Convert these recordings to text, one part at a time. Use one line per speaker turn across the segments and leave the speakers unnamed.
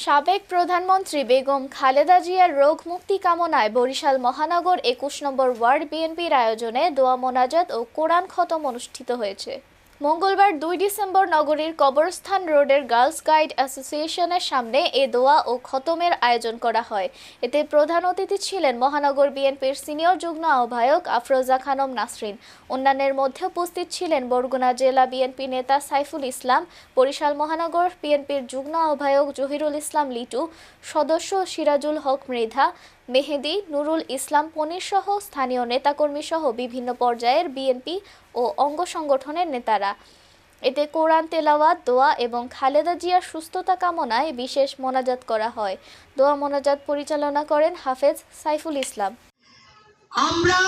সাবেক প্রধানমন্ত্রী বেগম খালেদা জিয়ার রোগ মুক্তি কামনায় বরিশাল মহানগর ২১ নম্বর ওয়ার্ড বিএনপির আয়োজনে দোয়া মোনাজাত ও কোরআন খতম অনুষ্ঠিত হয়েছে। মঙ্গলবার ২ ডিসেম্বর নগরীর কবরস্থান রোডের গার্লস গাইড অ্যাসোসিয়েশনের সামনে এ দোয়া ও খতমের আয়োজন করা হয়। এতে প্রধান অতিথি ছিলেন মহানগর বিএনপির সিনিয়র যুগ্ম আহ্বায়ক আফরোজা খানম নাসরিন। অন্যান্যের মধ্যে উপস্থিত ছিলেন বরগুনা জেলা বিএনপি নেতা সাইফুল ইসলাম, বরিশাল মহানগর বিএনপির যুগ্ম আহ্বায়ক জহিরুল ইসলাম লিটু, সদস্য সিরাজুল হক মৃধা, মেহেদি, নুরুল ইসলাম পনির সহ স্থানীয় নেতাকর্মী সহ বিভিন্ন পর্যায়ের বিএনপি ও অঙ্গ সংগঠনের নেতারা। এতে কোরআন তেলাওয়াত, দোয়া এবং খালেদা জিয়ার সুস্থতা কামনায় বিশেষ মোনাজাত করা হয়। দোয়া মোনাজাত পরিচালনা করেন হাফেজ সাইফুল ইসলাম।
আমরা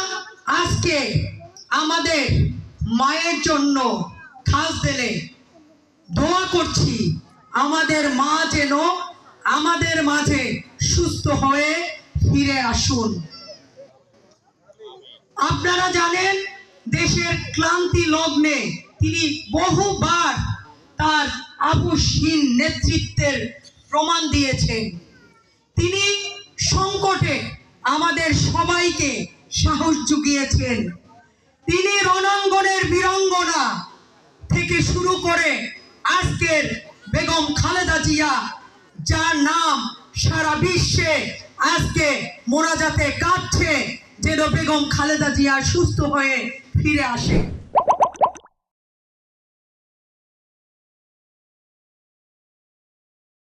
আজকে আমাদের মায়ের জন্য খাস দিলে দোয়া করছি, আমাদের মা যেন আমাদের মাঝে সুস্থ হয়ে ফিরে আসুন। আপনারা জানেন, দেশের ক্লান্তি লগ্নে তিনি বহুবার তার আপোষহীন নেতৃত্বের প্রমাণ দিয়েছেন। তিনি সংকটে আমাদের সবাইকে সাহস জুগিয়েছেন। তিনি রণাঙ্গনের বীরাঙ্গনা থেকে শুরু করে আজকের বেগম খালেদা জিয়া, যার নাম সারা বিশ্বে আজকে মোনাজাতে কাঁদছে যেন বেগম খালেদা জিয়া সুস্থ হয়ে ফিরে আসে।